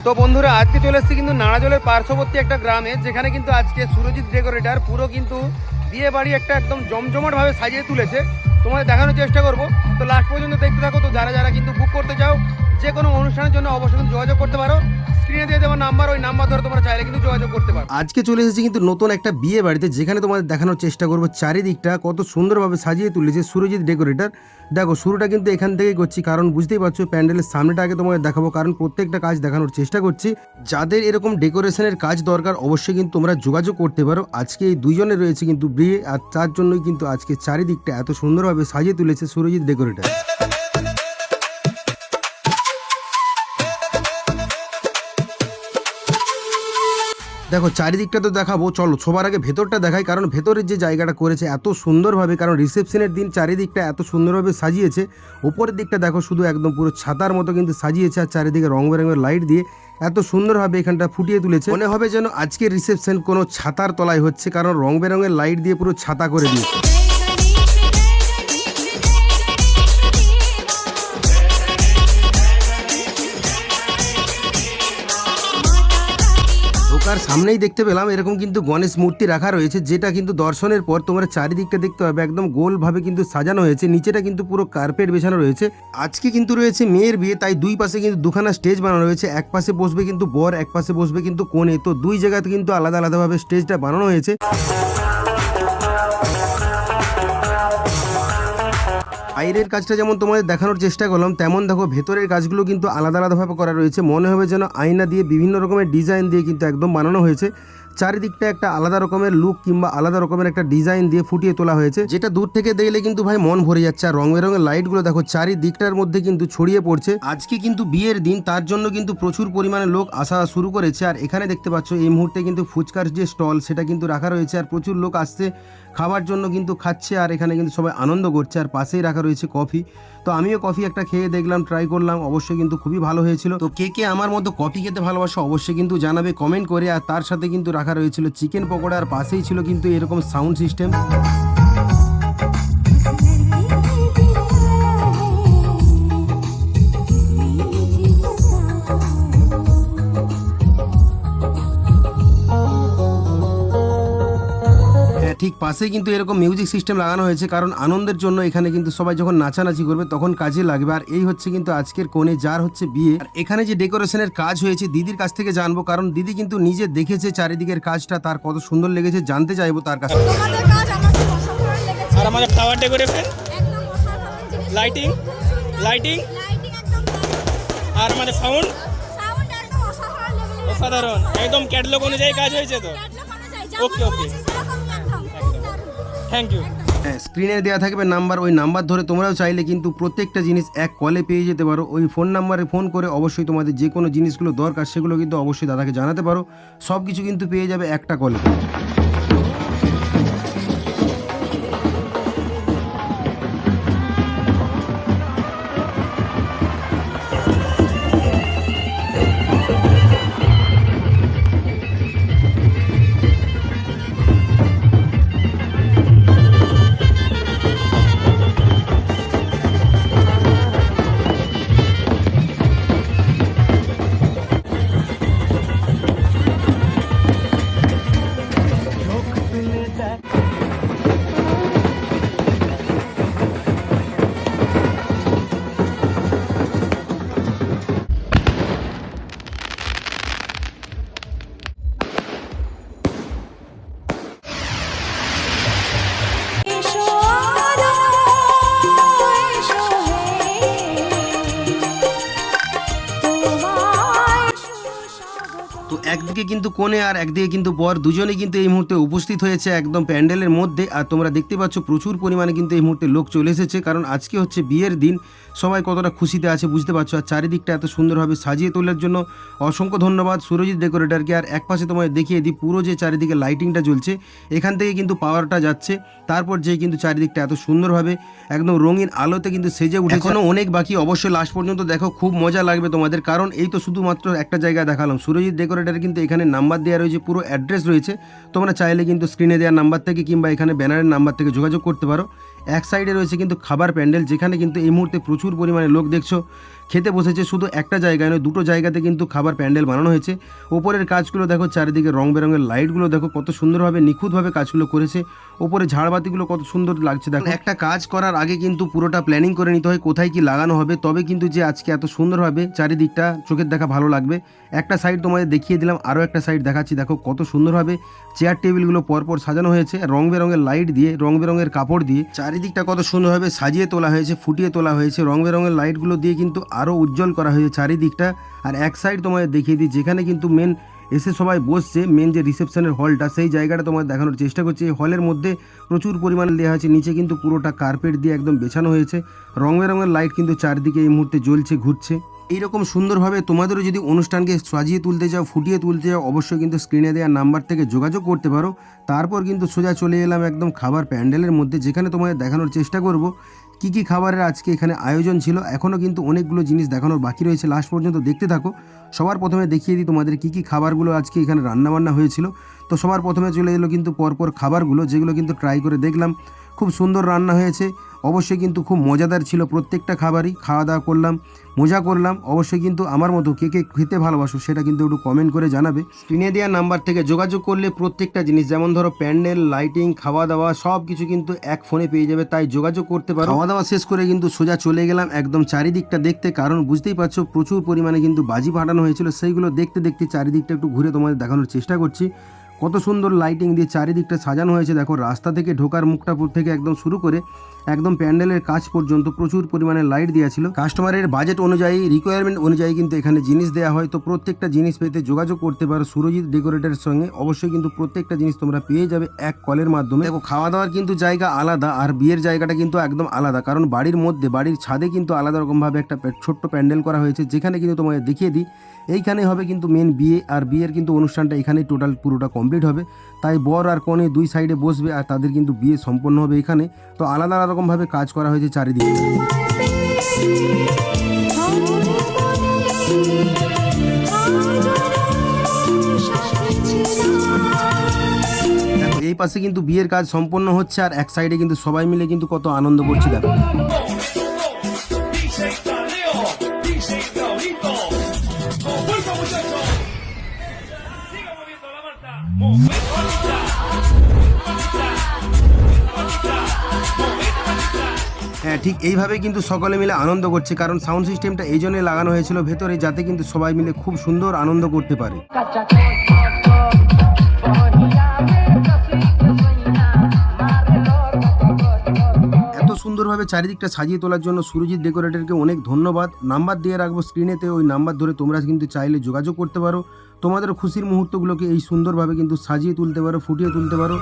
তো বন্ধুরা আজকে চলে এসেছি কিন্তু নাড়াজলের পার্শ্ববর্তী একটা গ্রামে, যেখানে কিন্তু আজকে সুরজিৎ ডেকোরেটর পুরো কিন্তু বিয়ে বাড়ি একটা একদম জমজমাট ভাবে সাজিয়ে তুলেছে। তোমাদের দেখানোর চেষ্টা করব, তো লাস্ট পর্যন্ত দেখতে থাকো। তো যারা যারা কিন্তু বুক করতে চাও যে কোনো অনুষ্ঠানের জন্য অবশ্যই কিন্তু যোগাযোগ করতে পারো। স্ক্রিনে দিয়ে দেওয়া নাম্বার, ওই নাম্বার ধরে তোমরা চাইলে কিন্তু যোগাযোগ করতে পারো। আজকে চলে এসেছি কিন্তু নতুন একটা বিয়ে বাড়িতে, যেখানে তোমাদের দেখানোর চেষ্টা করবো চারিদিকটা কত সুন্দরভাবে সাজিয়ে তুলেছে সুরজিৎ ডেকোরেটর। দেখো শুরুটা কিন্তু এখান থেকেই করছি, কারণ বুঝতেই পারছো প্যান্ডেলের সামনেটা আগে তোমাদের দেখাবো, কারণ প্রত্যেকটা কাজ দেখানোর চেষ্টা করছি। যাদের এরকম ডেকোরেশনের কাজ দরকার অবশ্যই কিন্তু তোমরা যোগাযোগ করতে পারো। আজকে এই দুইজনে রয়েছে কিন্তু বিয়ে, আর তার জন্যই কিন্তু আজকে চারিদিকটা এত সুন্দরভাবে সাজিয়ে তুলেছে সুরজিৎ ডেকোরেটর। দেখো চারিদিকটা তো দেখাবো, চলো সবার আগে ভেতরটা দেখাই, কারণ ভেতরের যে জায়গাটা করেছে এত সুন্দরভাবে, কারণ রিসেপশনের দিন চারিদিকটা এত সুন্দরভাবে সাজিয়েছে। ওপরের দিকটা দেখো শুধু একদম পুরো ছাতার মতো কিন্তু সাজিয়েছে, আর চারিদিকে রং বেরঙের লাইট দিয়ে এত সুন্দরভাবে এখানটা ফুটিয়ে তুলেছে। মনে হবে যেন আজকের রিসেপশন কোনো ছাতার তলায় হচ্ছে, কারণ রং বেরঙের লাইট দিয়ে পুরো ছাতা করে দিয়েছে। ঢোকার সামনেই দেখতে পেলাম এরকম কিন্তু গণেশ মূর্তি রাখা রয়েছে, যেটা কিন্তু দর্শনের পর তোমরা চারিদিকটা দেখতে পাবে একদম গোলভাবে কিন্তু সাজানো হয়েছে। নিচেটা কিন্তু পুরো কার্পেট বেছানো রয়েছে। আজকে কিন্তু রয়েছে মেয়ের বিয়ে, তাই দুই পাশে কিন্তু দুখানা স্টেজ বানানো রয়েছে। এক পাশে বসবে কিন্তু বর, এক পাশে বসবে কিন্তু কনে। তো দুই জায়গাতে কিন্তু আলাদা আলাদাভাবে স্টেজটা বানানো হয়েছে। বাইরের কাজটা যেমন তোমাদের দেখানোর চেষ্টা করলাম, তেমন দেখো ভেতরের কাজগুলো কিন্তু আলাদা আলাদাভাবে করা রয়েছে। মনে হবে যেন আয়না দিয়ে বিভিন্ন রকমের ডিজাইন দিয়ে কিন্তু একদম বানানো হয়েছে। চারিদিকটা একটা আলাদা রকমের লুক কিংবা আলাদা রকমের একটা ডিজাইন দিয়ে ফুটিয়ে তোলা হয়েছে, যেটা দূর থেকে দেখলে কিন্তু ভাই মন ভরে যাচ্ছে। আর রং বেরঙের লাইটগুলো দেখো চারিদিকটার মধ্যে কিন্তু ছড়িয়ে পড়ছে। আজকে কিন্তু বিয়ের দিন, তার জন্য কিন্তু প্রচুর পরিমাণে লোক আসা শুরু করেছে। আর এখানে দেখতে পাচ্ছ এই মুহূর্তে কিন্তু ফুচকার যে স্টল সেটা কিন্তু রাখা রয়েছে, আর প্রচুর লোক আসছে খাবার জন্য কিন্তু খাচ্ছে, আর এখানে কিন্তু সবাই আনন্দ করছে। আর পাশেই রাখা রয়েছে কফি। তো আমিও কফি একটা খেয়ে দেখলাম, ট্রাই করলাম, অবশ্যই কিন্তু খুবই ভালো হয়েছিল। তো কে কে আমার মতো কফি খেতে ভালোবাসো অবশ্যই কিন্তু জানাবে কমেন্ট করে। আর তার সাথে কিন্তু রাখা রয়েছিল চিকেন পকোড়া, আর পাশেই ছিল কিন্তু এরকম সাউন্ড সিস্টেম। ঠিক পাশেই কিন্তু এরকম মিউজিক সিস্টেম লাগানো হয়েছে, কারণ আনন্দের জন্য এখানে কিন্তু সবাই যখন নাচানাচি করবে তখন কাজে লাগবে। আর এই হচ্ছে কিন্তু আজকের কোণে যার হচ্ছে বিয়ে। আর এখানে যে ডেকোরেশনের কাজ হয়েছে দিদির কাছ থেকে জানবো, কারণ দিদি কিন্তু নিজে দেখেছে চারিদিকের কাজটা, তার কত সুন্দর লেগেছে জানতে চাইবো তার কাছে। তোমাদের কাজ আমার খুব অসাধারণ লেগেছে। আর আমাদের ফ্লাওয়ার ডেকোরেশন, একদম অসাধারণ জিনিস। লাইটিং, লাইটিং একদম আর আমাদের সাউন্ড একদম অসাধারণ লেভেলের। অসাধারণ, একদম ক্যাটালগ অনুযায়ী কাজ হয়েছে তো। ওকে ওকে, থ্যাংক ইউ। হ্যাঁ, স্ক্রিনে দেওয়া থাকবে নাম্বার, ওই নাম্বার ধরে তোমরাও চাইলে কিন্তু প্রত্যেকটা জিনিস এক কলে পেয়ে যেতে পারো। ওই ফোন নাম্বারে ফোন করে অবশ্যই তোমাদের যে কোনো জিনিসগুলো দরকার সেগুলো কিন্তু অবশ্যই দাদাকে জানাতে পারো। সব কিছু কিন্তু পেয়ে যাবে একটা কলে। তো একদিকে কিন্তু কোণে আর একদিকে কিন্তু বর, দুজনেই কিন্তু এই মুহূর্তে উপস্থিত হয়েছে একদম প্যান্ডেলের মধ্যে। আর তোমরা দেখতে পাচ্ছ প্রচুর পরিমাণে কিন্তু এই মুহূর্তে লোক চলে এসেছে, কারণ আজকে হচ্ছে বিয়ের দিন। সবাই কতটা খুশিতে আছে বুঝতে পারছো। আর চারিদিকটা এত সুন্দরভাবে সাজিয়ে তোলার জন্য অসংখ্য ধন্যবাদ সুরজিৎ ডেকোরেটরকে। আর এক পাশে তোমায় দেখিয়ে দিই পুরো যে চারিদিকে লাইটিংটা জ্বলছে, এখান থেকে কিন্তু পাওয়ারটা যাচ্ছে, তারপর যে কিন্তু চারিদিকটা এত সুন্দরভাবে একদম রঙিন আলোতে কিন্তু সেজে উঠে। এখনো অনেক বাকি, অবশ্যই লাস্ট পর্যন্ত দেখো, খুব মজা লাগবে তোমাদের। কারণ এই তো শুধুমাত্র একটা জায়গায় দেখালাম। সুরজিৎ ডেকোরেটর কিন্তু এখানে নাম্বার দেওয়া রয়েছে, পুরো অ্যাড্রেস রয়েছে। তোমরা চাইলে কিন্তু স্ক্রিনে দেওয়া নাম্বার থেকে কিংবা এখানে ব্যানারের নাম্বার থেকে যোগাযোগ করতে পারো। এক সাইডে রয়েছে কিন্তু খাবার প্যান্ডেল, যেখানে কিন্তু এই মুহূর্তে প্রচুর পরিমাণে লোক দেখছো খেতে বসেছে। শুধু একটা জায়গায় নয়, দুটো জায়গাতে কিন্তু খাবার প্যান্ডেল বানানো হয়েছে। ওপরের কাজগুলো দেখো, চারিদিকে রং বেরঙের লাইটগুলো দেখো কত সুন্দরভাবে নিখুঁতভাবে কাজগুলো করেছে। ওপরে ঝাড়বাতিগুলো কত সুন্দর লাগছে দেখো। একটা কাজ করার আগে কিন্তু পুরোটা প্ল্যানিং করে নিতে হয় কোথায় কি লাগানো হবে, তবে কিন্তু যে আজকে এত সুন্দরভাবে চারিদিকটা চোখের দেখা ভালো লাগবে। একটা সাইড তোমাদের দেখিয়ে দিলাম, আরও একটা সাইড দেখাচ্ছি দেখো কত সুন্দরভাবে চেয়ার টেবিলগুলো পরপর সাজানো হয়েছে রং বেরঙের লাইট দিয়ে, রং বেরঙের কাপড় দিয়ে। চারিদিকটা কত সুন্দরভাবে সাজিয়ে তোলা হয়েছে, ফুটিয়ে তোলা হয়েছে রং বেরঙের লাইটগুলো দিয়ে, কিন্তু আরও উজ্জ্বল করা হয়েছে চারিদিকটা। আর এক সাইড তোমাদের দেখিয়ে দিই, যেখানে কিন্তু মেন এসে সবাই বসছে, মেন যে রিসেপশনের হলটা, সেই জায়গাটা তোমাদের দেখানোর চেষ্টা করছি। এই হলের মধ্যে প্রচুর পরিমাণে দেওয়া হয়েছে, নিচে কিন্তু পুরোটা কার্পেট দিয়ে একদম বেছানো হয়েছে। রং বেরঙের লাইট কিন্তু চারদিকে এই মুহূর্তে জ্বলছে, ঘুরছে। এইরকম সুন্দরভাবে তোমাদেরও যদি অনুষ্ঠানকে সাজিয়ে তুলতে চাও, ফুটিয়ে তুলতে চাও, অবশ্যই কিন্তু স্ক্রিনে দেওয়া নাম্বার থেকে যোগাযোগ করতে পারো। তারপর কিন্তু সোজা চলে এলাম একদম খাবার প্যান্ডেলের মধ্যে, যেখানে তোমাদের দেখানোর চেষ্টা করব কি কি খাবারের আজকে এখানে আয়োজন ছিল। এখনও কিন্তু অনেকগুলো জিনিস দেখানোর বাকি রয়েছে, লাস্ট পর্যন্ত দেখতে থাকো। সবার প্রথমে দেখিয়ে দিই তোমাদের কি কি খাবারগুলো আজকে এখানে রান্নাবান্না হয়েছিল। তো সবার প্রথমে চলে এলো কিন্তু পরপর খাবারগুলো, যেগুলো কিন্তু ট্রাই করে দেখলাম, খুব সুন্দর রান্না হয়েছে। অবশ্যই কিন্তু খুব মজাদার ছিল প্রত্যেকটা খাবারই। খাওয়া দাওয়া করলাম, মজা করলাম। অবশ্যই কিন্তু আমার মতো কে কে খেতে ভালোবাসো সেটা কিন্তু একটু কমেন্ট করে জানাবে। স্ক্রিনে দেওয়া নাম্বার থেকে যোগাযোগ করলে প্রত্যেকটা জিনিস, যেমন ধরো প্যান্ডেল, লাইটিং, খাওয়া দাওয়া সব কিছু কিন্তু এক ফোনে পেয়ে যাবে, তাই যোগাযোগ করতে পারো। খাওয়া দাওয়া শেষ করে কিন্তু সোজা চলে গেলাম একদম চারিদিকটা দেখতে, কারণ বুঝতেই পারছো প্রচুর পরিমাণে কিন্তু বাজি ফাটানো হয়েছিল। সেইগুলো দেখতে দেখতে চারিদিকটা একটু ঘুরে তোমাদের দেখানোর চেষ্টা করছি। কত সুন্দর লাইটিং দিয়ে চারিদিকটা সাজানো হয়েছে দেখো। রাস্তা থেকে ঢোকার মুখটা থেকে একদম শুরু করে একদম প্যান্ডেলের কাজ পর্যন্ত প্রচুর পরিমাণে লাইট দেওয়া ছিল। কাস্টমারের বাজেট অনুযায়ী, রিকোয়ারমেন্ট অনুযায়ী কিন্তু এখানে জিনিস দেওয়া হয়। তো প্রত্যেকটা জিনিস পেতে যোগাযোগ করতে পারো সুরজিৎ ডেকোরেটরের সঙ্গে। অবশ্যই কিন্তু প্রত্যেকটা জিনিস তোমরা পেয়ে যাবে এক কলের মাধ্যমে। দেখো খাওয়া দাওয়ার কিন্তু জায়গা আলাদা, আর বিয়ের জায়গাটা কিন্তু একদম আলাদা, কারণ বাড়ির মধ্যে, বাড়ির ছাদে কিন্তু আলাদা রকমভাবে একটা ছোট্ট প্যান্ডেল করা হয়েছে, যেখানে কিন্তু তোমাদের দেখিয়ে দিই এইখানে হবে কিন্তু মেন বিয়ে। আর বিয়ের কিন্তু অনুষ্ঠানটা এখানেই টোটাল পুরোটা কমপ্লিট হবে। তাই বর আর কনে দুই সাইডে বসবে, আর তাদের কিন্তু বিয়ে সম্পন্ন হবে এখানে। তো আলাদা আলাদা রকমভাবে কাজ করা হয়েছে চারিদিকে। দেখো এই পাশে কিন্তু বিয়ের কাজ সম্পন্ন হচ্ছে, আর এক সাইডে কিন্তু সবাই মিলে কিন্তু কত আনন্দ করছে দেখো। হ্যাঁ, ঠিক এইভাবে কিন্তু সকলে মিলে আনন্দ করছে, কারণ সাউন্ড সিস্টেমটা এই জন্যই লাগানো হয়েছিল ভেতরে, যাতে কিন্তু সবাই মিলে খুব সুন্দর আনন্দ করতে পারে। এত সুন্দরভাবে চারিদিকটা সাজিয়ে তোলার জন্য সুরজিৎ ডেকোরেটরকে অনেক ধন্যবাদ। নাম্বার দিয়ে রাখবো স্ক্রিনেতে, ওই নাম্বার ধরে তোমরা কিন্তু চাইলে যোগাযোগ করতে পারো। তোমাদের খুশির মুহূর্তগুলোকে এই সুন্দরভাবে কিন্তু সাজিয়ে তুলতে পারো, ফুটিয়ে তুলতে পারো।